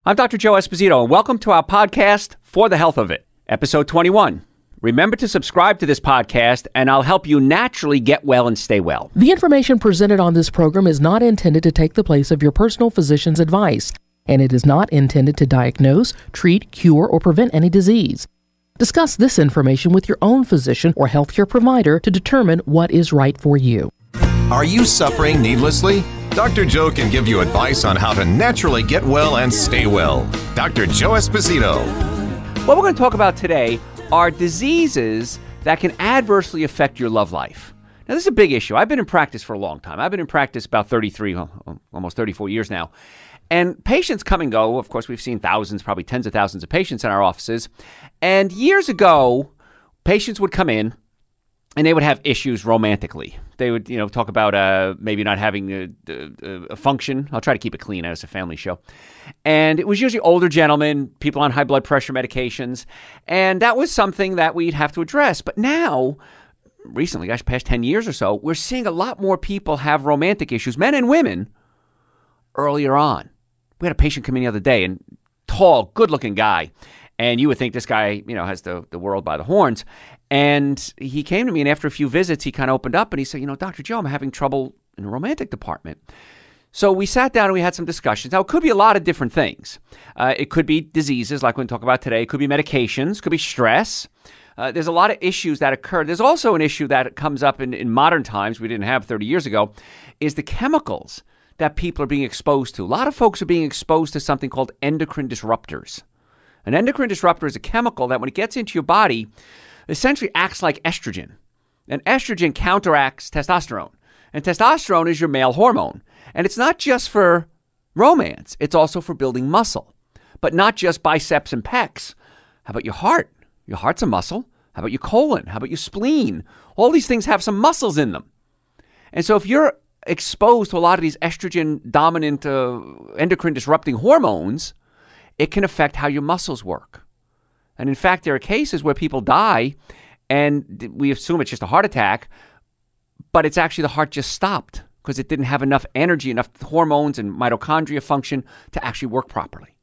I'm Dr. Joe Esposito, and welcome to our podcast, For the Health of It, episode 21. Remember to subscribe to this podcast, and I'll help you naturally get well and stay well. The information presented on this program is not intended to take the place of your personal physician's advice, and it is not intended to diagnose, treat, cure, or prevent any disease. Discuss this information with your own physician or healthcare provider to determine what is right for you. Are you suffering needlessly? Dr. Joe can give you advice on how to naturally get well and stay well. Dr. Joe Esposito. What we're going to talk about today are diseases that can adversely affect your love life. Now, this is a big issue. I've been in practice for a long time. I've been in practice about 33, almost 34 years now. And patients come and go. Of course, we've seen thousands, probably tens of thousands of patients in our offices. And years ago, patients would come in and they would have issues romantically. They would, talk about maybe not having a function. I'll try to keep it clean as a family show. And it was usually older gentlemen, people on high blood pressure medications. And that was something that we'd have to address. But now, recently, past 10 years or so, we're seeing a lot more people have romantic issues, men and women, earlier on. We had a patient come in the other day, and tall, good-looking guy. And you would think this guy, has the world by the horns. And he came to me, and after a few visits, he kind of opened up, and he said, Dr. Joe, I'm having trouble in the romantic department. So we sat down, and we had some discussions. Now, it could be a lot of different things. It could be diseases, like we're going to talk about today. It could be medications. It could be stress. There's a lot of issues that occur. There's also an issue that comes up in modern times we didn't have 30 years ago, is the chemicals that people are being exposed to. A lot of folks are being exposed to something called endocrine disruptors. An endocrine disruptor is a chemical that when it gets into your body, essentially acts like estrogen. And estrogen counteracts testosterone. And testosterone is your male hormone. And it's not just for romance. It's also for building muscle. But not just biceps and pecs. How about your heart? Your heart's a muscle. How about your colon? How about your spleen? All these things have some muscles in them. And so if you're exposed to a lot of these estrogen-dominant endocrine-disrupting hormones, it can affect how your muscles work. And in fact, there are cases where people die, and we assume it's just a heart attack, but it's actually the heart just stopped because it didn't have enough energy, enough hormones and mitochondria function to actually work properly.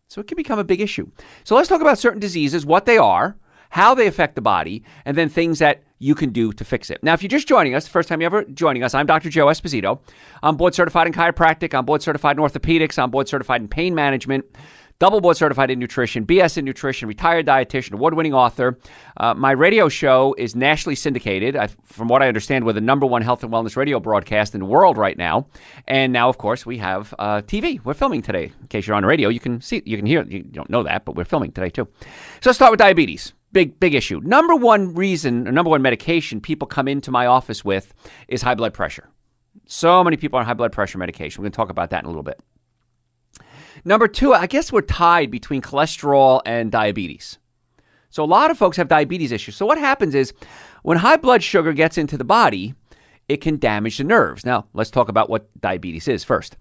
So it can become a big issue. So let's talk about certain diseases, what they are, how they affect the body, and then things that you can do to fix it. Now, if you're just joining us, the first time you're ever joining us, I'm Dr. Joe Esposito. I'm board certified in chiropractic. I'm board certified in orthopedics. I'm board certified in pain management. Double board certified in nutrition, BS in nutrition, retired dietitian, award-winning author. My radio show is nationally syndicated. From what I understand, we're the number one health and wellness radio broadcast in the world right now. And now, of course, we have TV. We're filming today. In case you're on radio, you can see, you can hear. You don't know that, but we're filming today too. So let's start with diabetes. Big issue. Number one medication people come into my office with is high blood pressure. So many people on high blood pressure medication. We're going to talk about that in a little bit. Number two, I guess we're tied between cholesterol and diabetes. So a lot of folks have diabetes issues. So what happens is when high blood sugar gets into the body, it can damage the nerves. Now, let's talk about what diabetes is first.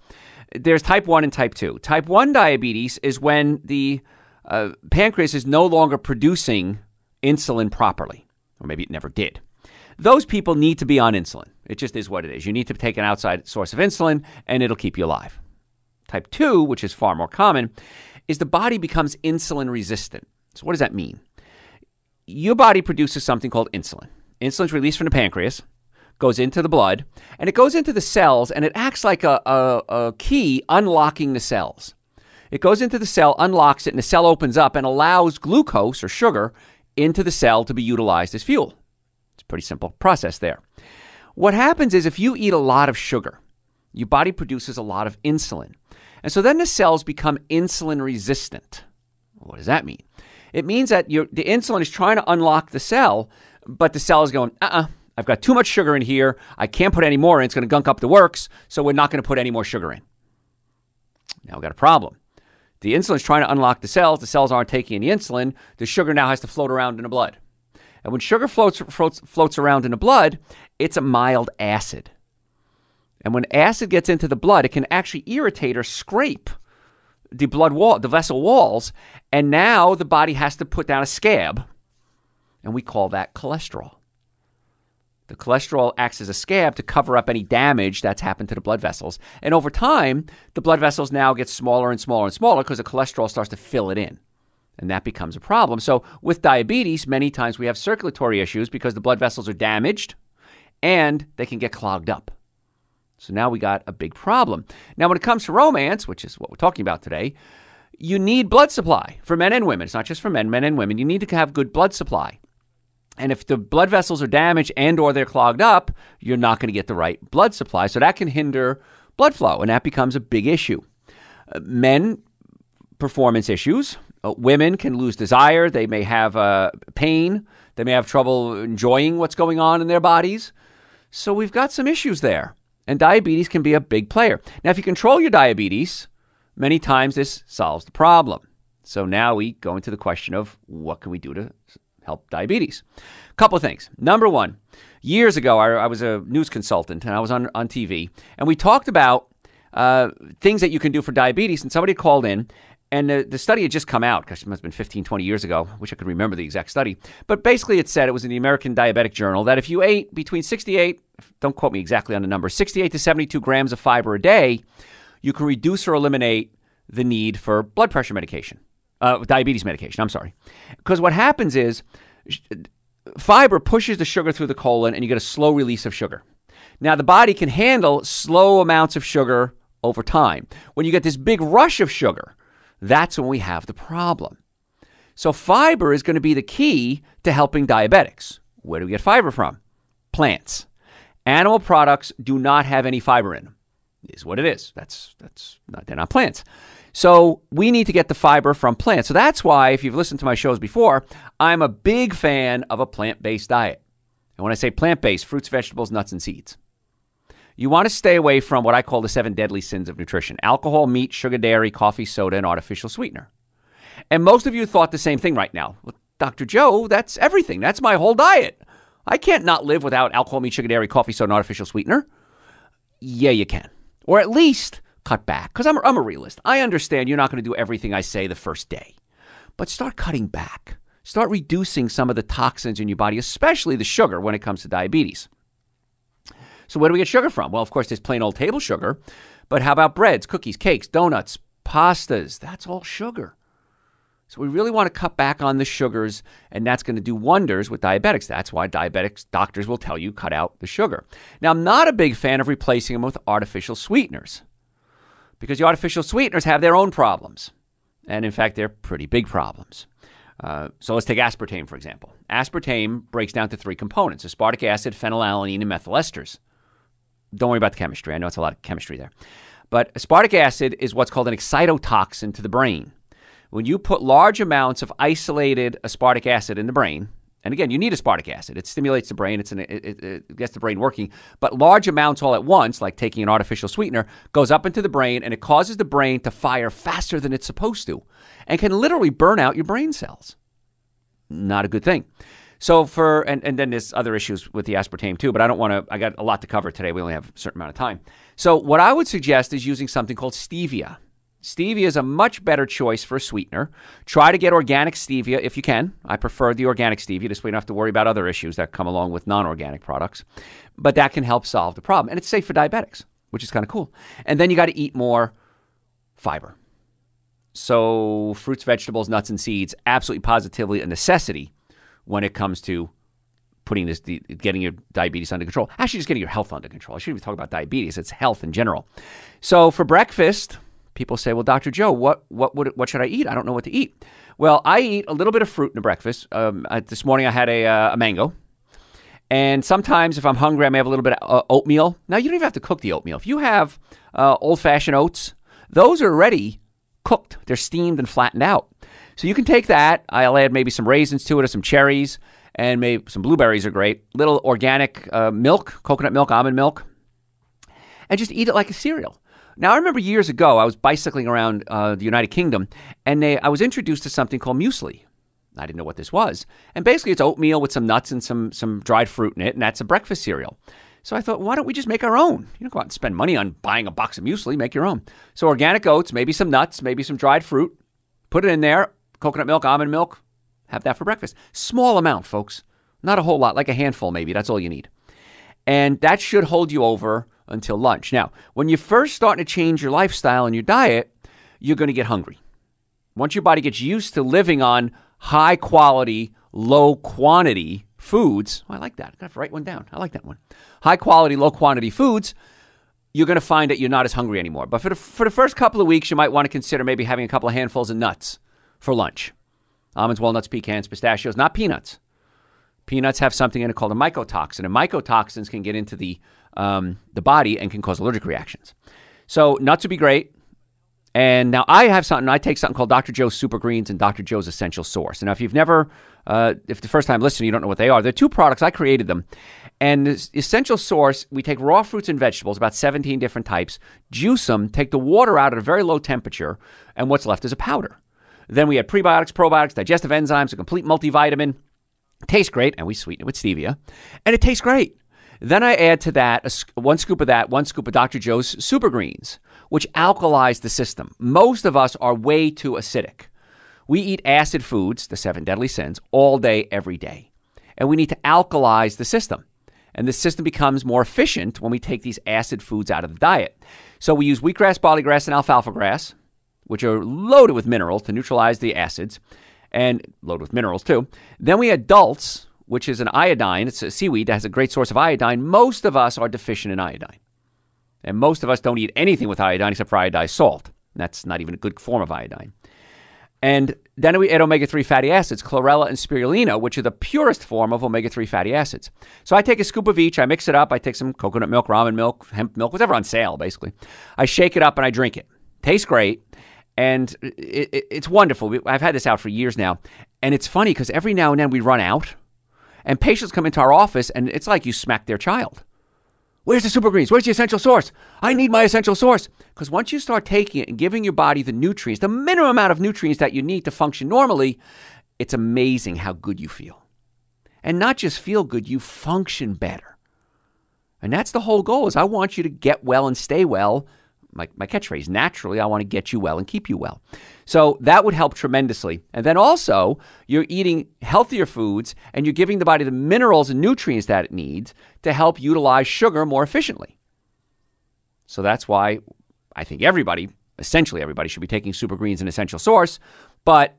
There's type 1 and type 2. Type 1 diabetes is when the pancreas is no longer producing insulin properly, or maybe it never did. Those people need to be on insulin. It just is what it is. You need to take an outside source of insulin, and it'll keep you alive. Type 2, which is far more common, is the body becomes insulin resistant. So what does that mean? Your body produces something called insulin. Insulin's released from the pancreas, goes into the blood, and it goes into the cells, and it acts like a key unlocking the cells. It goes into the cell, unlocks it, and the cell opens up and allows glucose or sugar into the cell to be utilized as fuel. It's a pretty simple process there. What happens is if you eat a lot of sugar, your body produces a lot of insulin. And so then the cells become insulin resistant. What does that mean? It means that the insulin is trying to unlock the cell, but the cell is going, I've got too much sugar in here. I can't put any more in. It's going to gunk up the works, so we're not going to put any more sugar in. Now we've got a problem. The insulin is trying to unlock the cells aren't taking any insulin, the sugar now has to float around in the blood. And when sugar floats around in the blood, it's a mild acid. And when acid gets into the blood, it can actually irritate or scrape the blood wall, the vessel walls, and now the body has to put down a scab, and we call that cholesterol. The cholesterol acts as a scab to cover up any damage that's happened to the blood vessels. And over time, the blood vessels now get smaller and smaller and smaller because the cholesterol starts to fill it in. And that becomes a problem. So with diabetes, many times we have circulatory issues because the blood vessels are damaged and they can get clogged up. So now we got a big problem. Now, when it comes to romance, which is what we're talking about today, you need blood supply for men and women. It's not just for men and women. You need to have good blood supply. And if the blood vessels are damaged and or they're clogged up, you're not going to get the right blood supply. So that can hinder blood flow, and that becomes a big issue. Men, performance issues. Women can lose desire. They may have pain. They may have trouble enjoying what's going on in their bodies. So we've got some issues there. And diabetes can be a big player. Now, if you control your diabetes, many times this solves the problem. So now we go into the question of what can we do to help diabetes? A couple of things. Number one, years ago, I was a news consultant and I was on TV. And we talked about things that you can do for diabetes. And somebody called in. And the study had just come out, gosh, it must have been 15, 20 years ago. I wish I could remember the exact study. But basically it said, it was in the American Diabetic Journal, that if you ate between 68, don't quote me exactly on the number, 68 to 72 grams of fiber a day, you can reduce or eliminate the need for blood pressure medication, diabetes medication, I'm sorry. Because what happens is fiber pushes the sugar through the colon and you get a slow release of sugar. Now, the body can handle slow amounts of sugar over time. When you get this big rush of sugar, that's when we have the problem. So fiber is going to be the key to helping diabetics. Where do we get fiber from? Plants. Animal products do not have any fiber in them. It is what it is. They're not plants. So we need to get the fiber from plants. So that's why, if you've listened to my shows before, I'm a big fan of a plant-based diet. And when I say plant-based, fruits, vegetables, nuts, and seeds. You want to stay away from what I call the 7 deadly sins of nutrition: alcohol, meat, sugar, dairy, coffee, soda, and artificial sweetener. And most of you thought the same thing right now. Well, Dr. Joe, that's everything. That's my whole diet. I can't not live without alcohol, meat, sugar, dairy, coffee, soda, and artificial sweetener. Yeah, you can. Or at least cut back. Because I'm a realist. I understand you're not going to do everything I say the first day. But start cutting back. Start reducing some of the toxins in your body, especially the sugar when it comes to diabetes. So where do we get sugar from? Well, of course, there's plain old table sugar. But how about breads, cookies, cakes, donuts, pastas? That's all sugar. So we really want to cut back on the sugars, and that's going to do wonders with diabetics. That's why diabetics doctors will tell you cut out the sugar. Now, I'm not a big fan of replacing them with artificial sweeteners because the artificial sweeteners have their own problems. And in fact, they're pretty big problems. So let's take aspartame, for example. Aspartame breaks down to 3 components: aspartic acid, phenylalanine, and methyl esters. Don't worry about the chemistry. I know it's a lot of chemistry there. But aspartic acid is what's called an excitotoxin to the brain. When you put large amounts of isolated aspartic acid in the brain, and again, you need aspartic acid. It stimulates the brain. It gets the brain working. But large amounts all at once, like taking an artificial sweetener, goes up into the brain, and it causes the brain to fire faster than it's supposed to and can literally burn out your brain cells. Not a good thing. So and then there's other issues with the aspartame too, but I got a lot to cover today. We only have a certain amount of time. So what I would suggest is using something called stevia. Stevia is a much better choice for a sweetener. Try to get organic stevia if you can. I prefer the organic stevia. This way you don't have to worry about other issues that come along with non-organic products. But that can help solve the problem. And it's safe for diabetics, which is kind of cool. And then you got to eat more fiber. So fruits, vegetables, nuts, and seeds, absolutely positively a necessity when it comes to getting your diabetes under control. Actually, just getting your health under control. I shouldn't even talk about diabetes. It's health in general. So for breakfast, people say, well, Dr. Joe, what should I eat? I don't know what to eat. Well, I eat a little bit of fruit in the breakfast. This morning I had a mango. And sometimes if I'm hungry, I may have a little bit of oatmeal. Now, you don't even have to cook the oatmeal. If you have old-fashioned oats, those are already cooked. They're steamed and flattened out. So you can take that. I'll add maybe some raisins to it or some cherries, and maybe some blueberries are great. Little organic milk, coconut milk, almond milk, and just eat it like a cereal. Now, I remember years ago, I was bicycling around the United Kingdom, and I was introduced to something called muesli. I didn't know what this was. And basically, it's oatmeal with some nuts and some dried fruit in it, and that's a breakfast cereal. So I thought, why don't we just make our own? You don't go out and spend money on buying a box of muesli. Make your own. So organic oats, maybe some nuts, maybe some dried fruit. Put it in there. Coconut milk, almond milk. Have that for breakfast. Small amount, folks. Not a whole lot, like a handful maybe. That's all you need. And that should hold you over until lunch. Now, when you first start to change your lifestyle and your diet, you're going to get hungry. Once your body gets used to living on high quality, low quantity foods, I like that. I have to write one down. I like that one. High quality, low quantity foods, you're going to find that you're not as hungry anymore. But for the first couple of weeks, you might want to consider maybe having a couple of handfuls of nuts for lunch. Almonds, walnuts, pecans, pistachios, not peanuts. Peanuts have something in it called a mycotoxin, and mycotoxins can get into the body and can cause allergic reactions. So nuts would be great. And now I take something called Dr. Joe's Super Greens and Dr. Joe's Essential Source. And now if you've never, if the first time listening, you don't know what they are, they're two products. I created them. And this Essential Source, we take raw fruits and vegetables, about 17 different types, juice them, take the water out at a very low temperature, and what's left is a powder. Then we add prebiotics, probiotics, digestive enzymes, a complete multivitamin. It tastes great, and we sweeten it with stevia. And it tastes great. Then I add to that one scoop of Dr. Joe's Super Greens, which alkalize the system. Most of us are way too acidic. We eat acid foods, the 7 deadly sins, all day, every day. And we need to alkalize the system. And the system becomes more efficient when we take these acid foods out of the diet. So we use wheatgrass, barley grass, and alfalfa grass, which are loaded with minerals to neutralize the acids, and loaded with minerals too. Then we add dulse, which is an iodine. It's a seaweed that has a great source of iodine. Most of us are deficient in iodine. And most of us don't eat anything with iodine except for iodized salt. That's not even a good form of iodine. And then we add omega-3 fatty acids, chlorella and spirulina, which are the purest form of omega-3 fatty acids. So I take a scoop of each, I mix it up, I take some coconut milk, ramen milk, hemp milk, whatever on sale, basically. I shake it up and I drink it. Tastes great. And it's wonderful. I've had this out for years now. And it's funny because every now and then we run out and patients come into our office and it's like you smack their child. Where's the Super Greens? Where's the Essential Source? I need my Essential Source. Because once you start taking it and giving your body the nutrients, the minimum amount of nutrients that you need to function normally, it's amazing how good you feel. And not just feel good, you function better. And that's the whole goal is I want you to get well and stay well. My catchphrase, naturally, I want to get you well and keep you well. So that would help tremendously. And then also, you're eating healthier foods and you're giving the body the minerals and nutrients that it needs to help utilize sugar more efficiently. So that's why I think essentially everybody should be taking Super Greens and Essential Source, but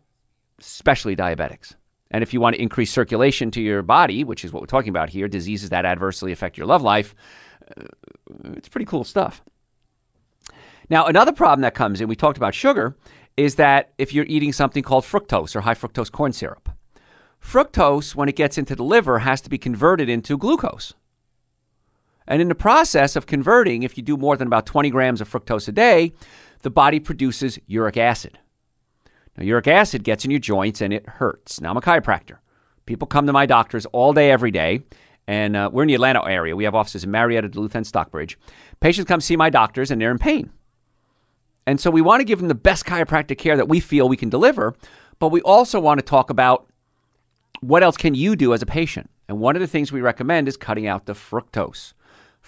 especially diabetics. And if you want to increase circulation to your body, which is what we're talking about here, diseases that adversely affect your love life, it's pretty cool stuff. Now, another problem that comes in, we talked about sugar, is that if you're eating something called fructose or high fructose corn syrup, fructose, when it gets into the liver, has to be converted into glucose. And in the process of converting, if you do more than about 20 grams of fructose a day, the body produces uric acid. Now, uric acid gets in your joints and it hurts. Now, I'm a chiropractor. People come to my doctors all day, every day. And we're in the Atlanta area. We have offices in Marietta, Duluth, and Stockbridge. Patients come see my doctors and they're in pain. And so we want to give them the best chiropractic care that we feel we can deliver, but we also want to talk about what else can you do as a patient. And one of the things we recommend is cutting out the fructose.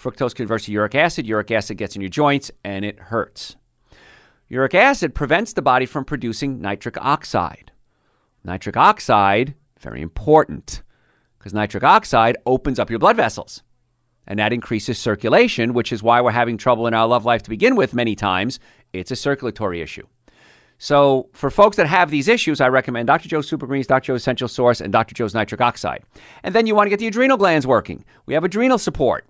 Fructose converts to uric acid. Uric acid gets in your joints and it hurts. Uric acid prevents the body from producing nitric oxide. Nitric oxide, very important, because nitric oxide opens up your blood vessels. And that increases circulation, which is why we're having trouble in our love life to begin with many times. It's a circulatory issue. So for folks that have these issues, I recommend Dr. Joe's Super Greens, Dr. Joe's Essential Source, and Dr. Joe's Nitric Oxide. And then you want to get the adrenal glands working. We have adrenal support.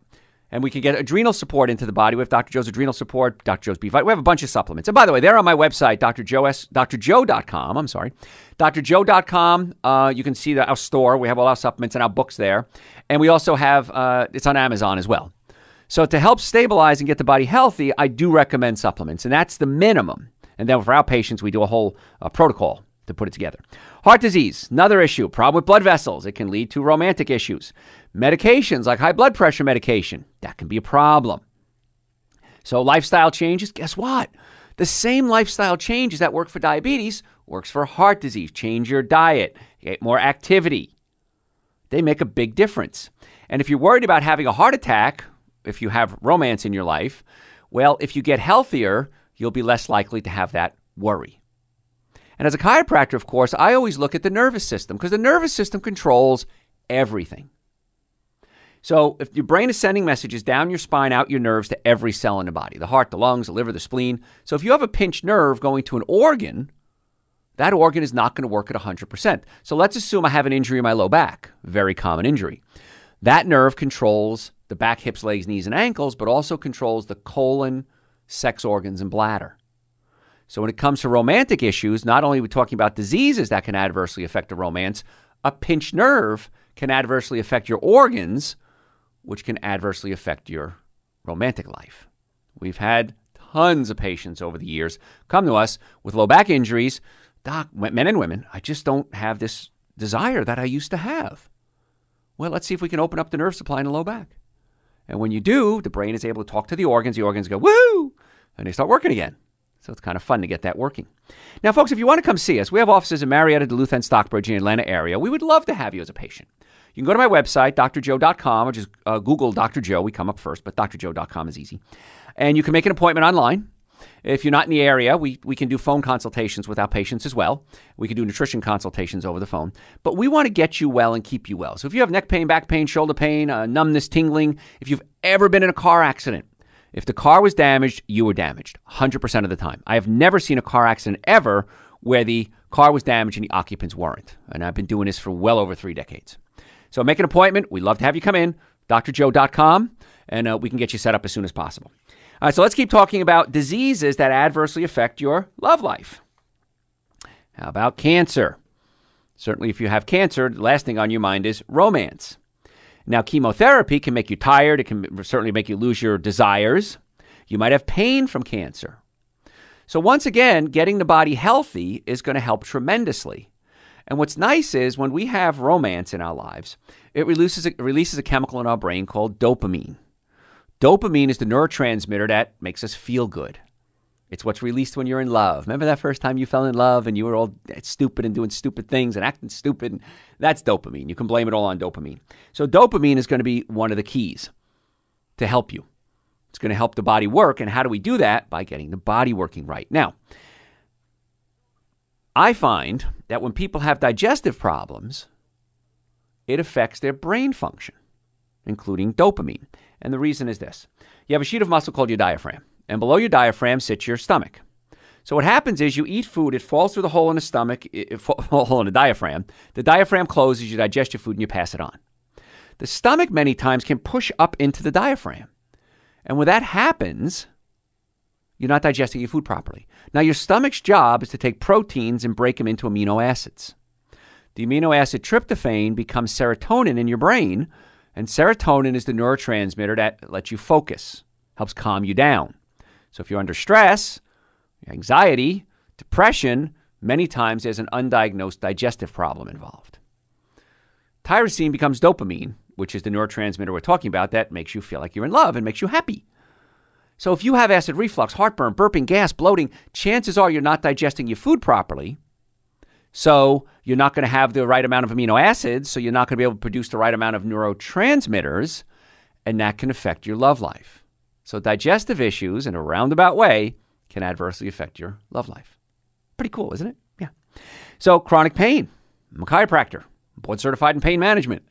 And we can get adrenal support into the body. We have Dr. Joe's Adrenal Support, Dr. Joe's B-Vitamin. We have a bunch of supplements. And by the way, they're on my website, drjoe.com. drjoe.com. You can see our store. We have all our supplements and our books there. And we also have, it's on Amazon as well. So to help stabilize and get the body healthy, I do recommend supplements. And that's the minimum. And then for our patients, we do a whole protocol to put it together. Heart disease, another issue. Problem with blood vessels. It can lead to romantic issues. Medications like high blood pressure medication, that can be a problem. So lifestyle changes, guess what? The same lifestyle changes that work for diabetes works for heart disease. Change your diet, get more activity. They make a big difference. And if you're worried about having a heart attack, if you have romance in your life, well, if you get healthier, you'll be less likely to have that worry. And as a chiropractor, of course, I always look at the nervous system because the nervous system controls everything. So if your brain is sending messages down your spine, out your nerves to every cell in the body, the heart, the lungs, the liver, the spleen. So if you have a pinched nerve going to an organ, that organ is not going to work at 100%. So let's assume I have an injury in my low back, very common injury. That nerve controls the back, hips, legs, knees, and ankles, but also controls the colon, sex organs, and bladder. So when it comes to romantic issues, not only are we talking about diseases that can adversely affect a romance, a pinched nerve can adversely affect your organs, which can adversely affect your romantic life. We've had tons of patients over the years come to us with low back injuries. Doc, men and women, I just don't have this desire that I used to have. Well, let's see if we can open up the nerve supply in the low back. And when you do, the brain is able to talk to the organs go, woo, and they start working again. So it's kind of fun to get that working. Now, folks, if you want to come see us, we have offices in Marietta, Duluth, and Stockbridge in the Atlanta area. We would love to have you as a patient. You can go to my website, drjoe.com, or just Google Dr. Joe. We come up first, but drjoe.com is easy. And you can make an appointment online. If you're not in the area, we can do phone consultations with our patients as well. We can do nutrition consultations over the phone. But we want to get you well and keep you well. So if you have neck pain, back pain, shoulder pain, numbness, tingling, if you've ever been in a car accident, if the car was damaged, you were damaged 100% of the time. I have never seen a car accident ever where the car was damaged and the occupants weren't. And I've been doing this for well over 3 decades. So make an appointment. We'd love to have you come in, drjoe.com, and we can get you set up as soon as possible. All right, so let's keep talking about diseases that adversely affect your love life. How about cancer? Certainly, if you have cancer, the last thing on your mind is romance. Now, chemotherapy can make you tired. It can certainly make you lose your desires. You might have pain from cancer. So once again, getting the body healthy is going to help tremendously. And what's nice is when we have romance in our lives, it releases a chemical in our brain called dopamine. Dopamine is the neurotransmitter that makes us feel good. It's what's released when you're in love. Remember that first time you fell in love and you were all stupid and doing stupid things and acting stupid? That's dopamine. You can blame it all on dopamine. So dopamine is going to be one of the keys to help you. It's going to help the body work. And how do we do that? By getting the body working right. Now, I find that when people have digestive problems, it affects their brain function, including dopamine. And the reason is this. You have a sheet of muscle called your diaphragm. And below your diaphragm sits your stomach. So what happens is you eat food, it falls through the hole in the stomach, hole in the diaphragm. The diaphragm closes, you digest your food, and you pass it on. The stomach many times can push up into the diaphragm. And when that happens, you're not digesting your food properly. Now, your stomach's job is to take proteins and break them into amino acids. The amino acid tryptophan becomes serotonin in your brain, and serotonin is the neurotransmitter that lets you focus, helps calm you down. So if you're under stress, anxiety, depression, many times there's an undiagnosed digestive problem involved. Tyrosine becomes dopamine, which is the neurotransmitter we're talking about that makes you feel like you're in love and makes you happy. So if you have acid reflux, heartburn, burping, gas, bloating, chances are you're not digesting your food properly. So you're not going to have the right amount of amino acids, so you're not going to be able to produce the right amount of neurotransmitters, and that can affect your love life. So digestive issues in a roundabout way can adversely affect your love life. Pretty cool, isn't it? Yeah. So chronic pain. I'm a chiropractor, board certified in pain management.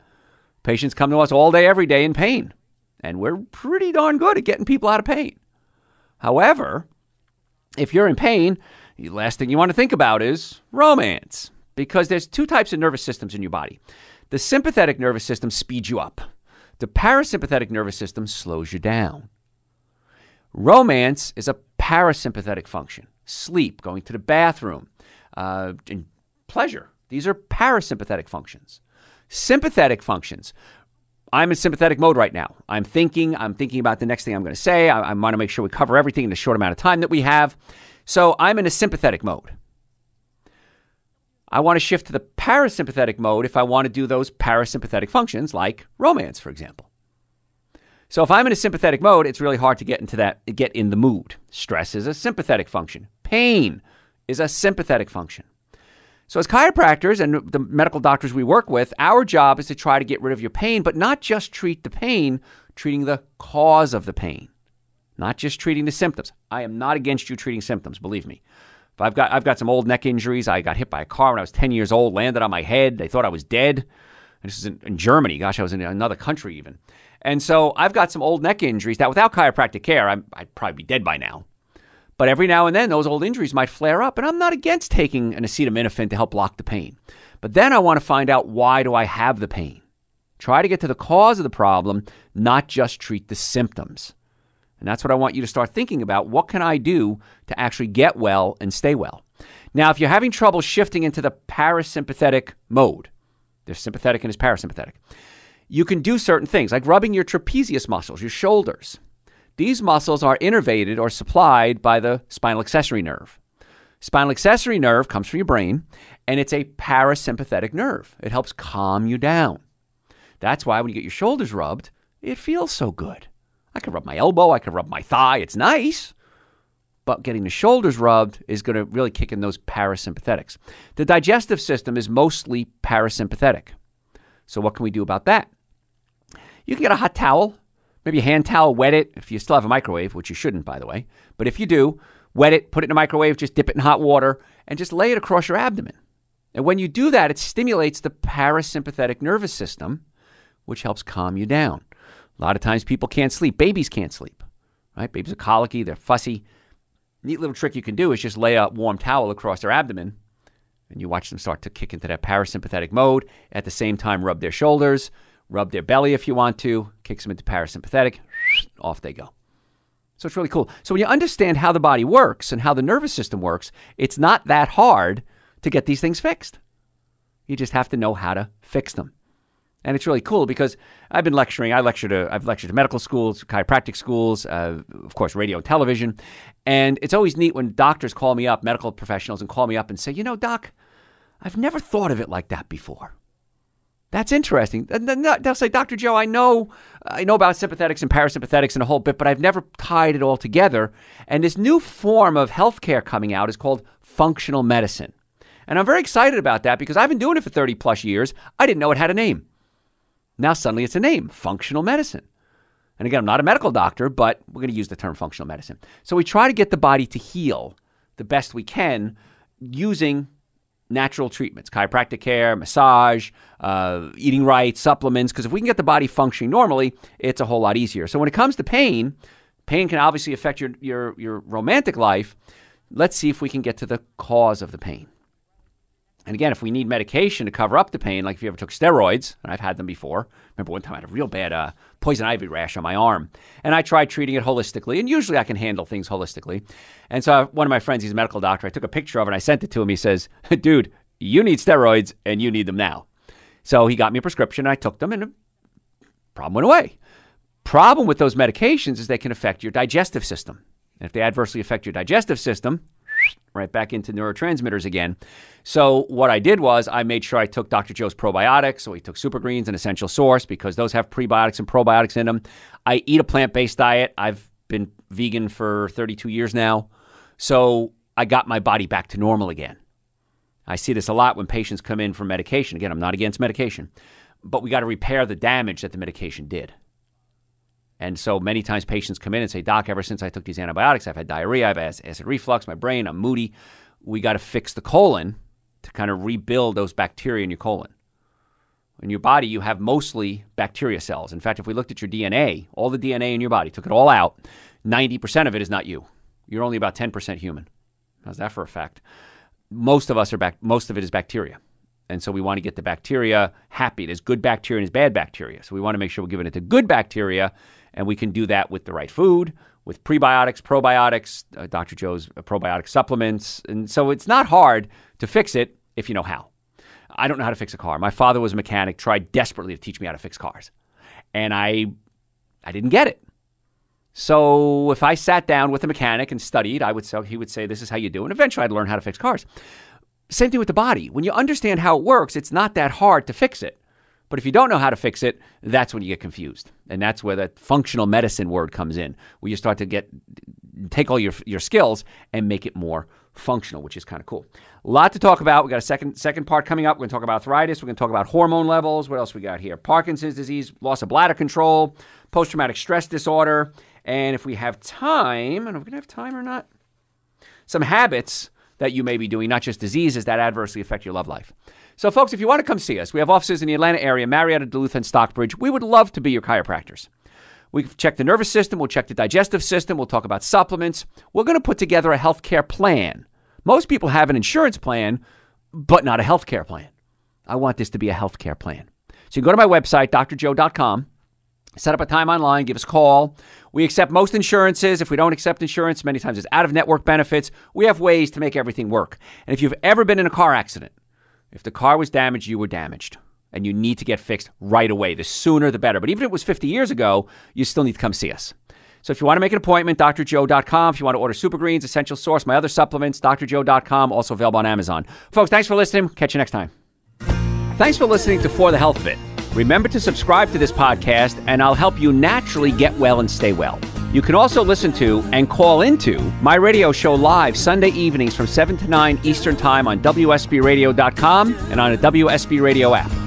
Patients come to us all day, every day in pain, and we're pretty darn good at getting people out of pain. However, if you're in pain, the last thing you want to think about is romance, because there's 2 types of nervous systems in your body. The sympathetic nervous system speeds you up. The parasympathetic nervous system slows you down. Romance is a parasympathetic function. Sleep, going to the bathroom, and pleasure. These are parasympathetic functions. Sympathetic functions. I'm in sympathetic mode right now. I'm thinking about the next thing I'm going to say. I want to make sure we cover everything in the short amount of time that we have. So I'm in a sympathetic mode. I want to shift to the parasympathetic mode if I want to do those parasympathetic functions like romance, for example. So if I'm in a sympathetic mode, it's really hard to get in the mood. Stress is a sympathetic function. Pain is a sympathetic function. So as chiropractors and the medical doctors we work with, our job is to try to get rid of your pain, but not just treat the pain, treating the cause of the pain, not just treating the symptoms. I am not against you treating symptoms, believe me. I've got some old neck injuries. I got hit by a car when I was 10 years old, landed on my head. They thought I was dead. This is in Germany. Gosh, I was in another country even. And so I've got some old neck injuries that without chiropractic care, I'd probably be dead by now. But every now and then, those old injuries might flare up. And I'm not against taking an acetaminophen to help block the pain. But then I want to find out, why do I have the pain? Try to get to the cause of the problem, not just treat the symptoms. And that's what I want you to start thinking about. What can I do to actually get well and stay well? Now, if you're having trouble shifting into the parasympathetic mode, there's sympathetic and there's parasympathetic, you can do certain things like rubbing your trapezius muscles, your shoulders. These muscles are innervated or supplied by the spinal accessory nerve. Spinal accessory nerve comes from your brain, and it's a parasympathetic nerve. It helps calm you down. That's why when you get your shoulders rubbed, it feels so good. I could rub my elbow, I could rub my thigh. It's nice. But getting the shoulders rubbed is going to really kick in those parasympathetics. The digestive system is mostly parasympathetic. So what can we do about that? You can get a hot towel, maybe a hand towel, wet it, if you still have a microwave, which you shouldn't, by the way. But if you do, wet it, put it in a microwave, just dip it in hot water, and just lay it across your abdomen. And when you do that, it stimulates the parasympathetic nervous system, which helps calm you down. A lot of times people can't sleep. Babies can't sleep, right? Babies are colicky, they're fussy. Neat little trick you can do is just lay a warm towel across their abdomen, and you watch them start to kick into that parasympathetic mode. At the same time, rub their shoulders, rub their belly if you want to, kicks them into parasympathetic, off they go. So it's really cool. So when you understand how the body works and how the nervous system works, it's not that hard to get these things fixed. You just have to know how to fix them. And it's really cool because I've been lecturing. I've lectured to medical schools, chiropractic schools, of course, radio and television. And it's always neat when doctors call me up, medical professionals, and call me up and say, Doc, I've never thought of it like that before. That's interesting. And then they'll say, Dr. Joe, I know about sympathetics and parasympathetics and a whole bit, but I've never tied it all together. And this new form of healthcare coming out is called functional medicine. And I'm very excited about that because I've been doing it for 30 plus years. I didn't know it had a name. Now suddenly it's a name, functional medicine. And again, I'm not a medical doctor, but we're going to use the term functional medicine. So we try to get the body to heal the best we can using natural treatments, chiropractic care, massage, eating right, supplements, because if we can get the body functioning normally, it's a whole lot easier. So when it comes to pain can obviously affect your romantic life. Let's see if we can get to the cause of the pain. And again, if we need medication to cover up the pain, like if you ever took steroids, and I've had them before. Remember one time I had a real bad poison ivy rash on my arm. And I tried treating it holistically, and usually I can handle things holistically. And so one of my friends, he's a medical doctor, I took a picture of it and I sent it to him. He says, dude, you need steroids and you need them now. So he got me a prescription and I took them and the problem went away. Problem with those medications is they can affect your digestive system. And if they adversely affect your digestive system, right back into neurotransmitters again. So what I did was I made sure I took Dr. Joe's probiotics. So we took Super Greens, an essential source, because those have prebiotics and probiotics in them. I eat a plant-based diet. I've been vegan for 32 years now. So I got my body back to normal again. I see this a lot when patients come in for medication. Again, I'm not against medication, but we got to repair the damage that the medication did. And so many times patients come in and say, Doc, ever since I took these antibiotics, I've had diarrhea, I've had acid reflux, my brain, I'm moody. We got to fix the colon to kind of rebuild those bacteria in your colon. In your body, you have mostly bacteria cells. In fact, if we looked at your DNA, all the DNA in your body, took it all out, 90% of it is not you. You're only about 10% human. How's that for a fact? Most of it is bacteria. And so we want to get the bacteria happy. There's good bacteria and there's bad bacteria. So we want to make sure we're giving it to good bacteria. And we can do that with the right food, with prebiotics, probiotics, Dr. Joe's probiotic supplements. And so it's not hard to fix it if you know how. I don't know how to fix a car. My father was a mechanic, tried desperately to teach me how to fix cars. And I didn't get it. So if I sat down with a mechanic and studied, he would say, this is how you do it. And eventually I'd learn how to fix cars. Same thing with the body. When you understand how it works, it's not that hard to fix it. But if you don't know how to fix it, that's when you get confused. And that's where that functional medicine word comes in, where you start to take all your skills and make it more functional, which is kind of cool. A lot to talk about. We got a second part coming up. We're going to talk about arthritis. We're going to talk about hormone levels. What else we got here? Parkinson's disease, loss of bladder control, post-traumatic stress disorder. And if we have time, and are we going to have time or not? Some habits that you may be doing, not just diseases that adversely affect your love life. So, folks, if you want to come see us, we have offices in the Atlanta area, Marietta, Duluth, and Stockbridge. We would love to be your chiropractors. We check the nervous system. We'll check the digestive system. We'll talk about supplements. We're going to put together a healthcare plan. Most people have an insurance plan, but not a healthcare plan. I want this to be a healthcare plan. So you go to my website, drjoe.com. Set up a time online, give us a call. We accept most insurances. If we don't accept insurance, many times it's out-of-network benefits. We have ways to make everything work. And if you've ever been in a car accident, if the car was damaged, you were damaged. And you need to get fixed right away. The sooner, the better. But even if it was 50 years ago, you still need to come see us. So if you want to make an appointment, drjoe.com. If you want to order Super Greens, Essential Source, my other supplements, drjoe.com, also available on Amazon. Folks, thanks for listening. Catch you next time. Thanks for listening to For the Health Bit. Remember to subscribe to this podcast, and I'll help you naturally get well and stay well. You can also listen to and call into my radio show live Sunday evenings from 7 to 9 Eastern Time on WSBRadio.com and on a WSB Radio app.